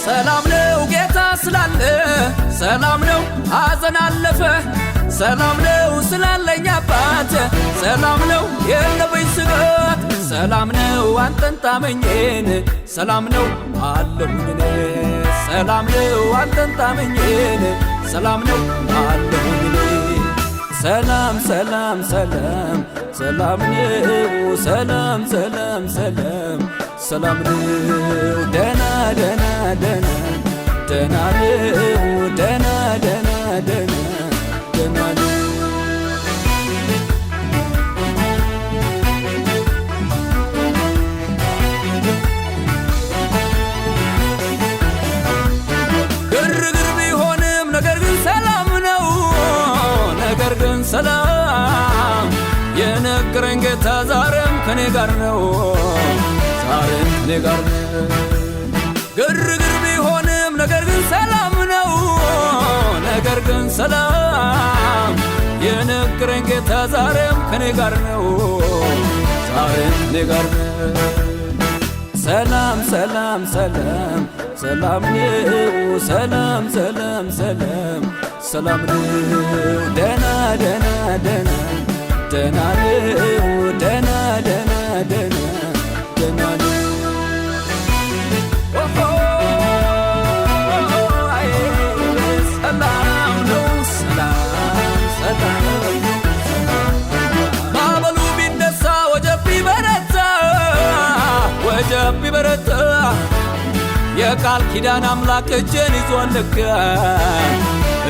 ሰላም ነው ጌታ ስላለ ሰላም ነው ሐዘን አለፈ ሰላም ነው ስላለኝ አባት ሰላም ነው የለብኝ ስጋት ሰላም ነው አንተን ታመኘን ሰላም ነው አለሁኝ ሰላም ነው አንተን ታመኘን ሰላም ነው አለሁኝ ሰላም ሰላም ሰላም ሰላም ነው ሰላም ሰላም ሰላም ሰላም ነው ደና ደና ደና ደና ነው ደና ደና ደና ደና ነው ግርግር ቢሆንም ነገር ግን ሰላም ነው ነገር ግን ሰላም የነገረኝ ጌታ ዛሬም ከኔ ጋር ነው ዛሬም ከኔ ጋር ነው ግርግር ቢሆንም ነገር ግን ሰላም ነው ነገር ግን ሰላም የነገረኝ ጌታ ዛሬም ከኔ ጋር ነው ዛሬም ከኔ ጋር ነው ሰላም ሰላም ሰላም ሰላም ነው ሰላም ሰላም ሰላም ሰላም ነው ደና ደና ደና ደና ነው ደና ደና ደና ደና ነው ሰላም ነው ሰላም ሰላም ማዕበሉ ቢነሳ ወጀብ ቢበረታ ወጀብ ቢበረታ የቃል ኪዳን አምላክ እጄን ይዞልክ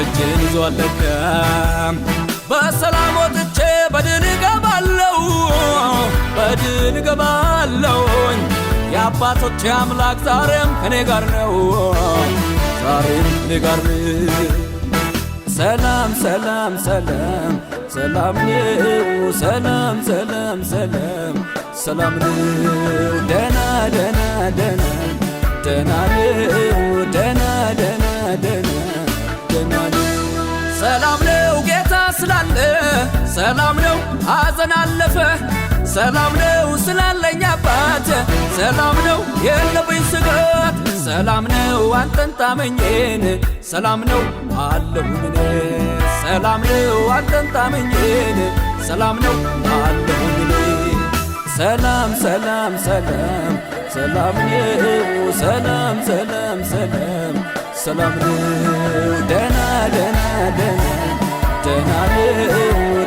እጄን ይዞልክ በሰላም ወጥቼ በድል እገባለሁ በድል እገባለሁኝ የአባቶቼ አምላክ ዛሬም ከኔ ጋር ነው ዛሬም ከኔ ጋር ነው ሰላም ሰላም ሰላም ሰላም ነው ሰላም ሰላም ሰላም ሰላም ነው ደና ደና ደና ደና ነው ደና ደና ደና ደና ነው ሰላም ነው ጌታ ስላለ ሰላም ነው ሐዘን አለፈ ሰላም ነው ስላለኝ አባት ሰላም ነው የለብኝ ስጋት ሰላም ነው አንተን ታመኘን ሰላም ነው አለሁኝ ሰላም ነው አንተን ታመኘን ሰላም ነው አለሁኝ ሰላም ሰላም ሰላም ሰላም ነው ሰላም ሰላም ሰላም ሰላም ነው ደና ደና ደና ደና ነው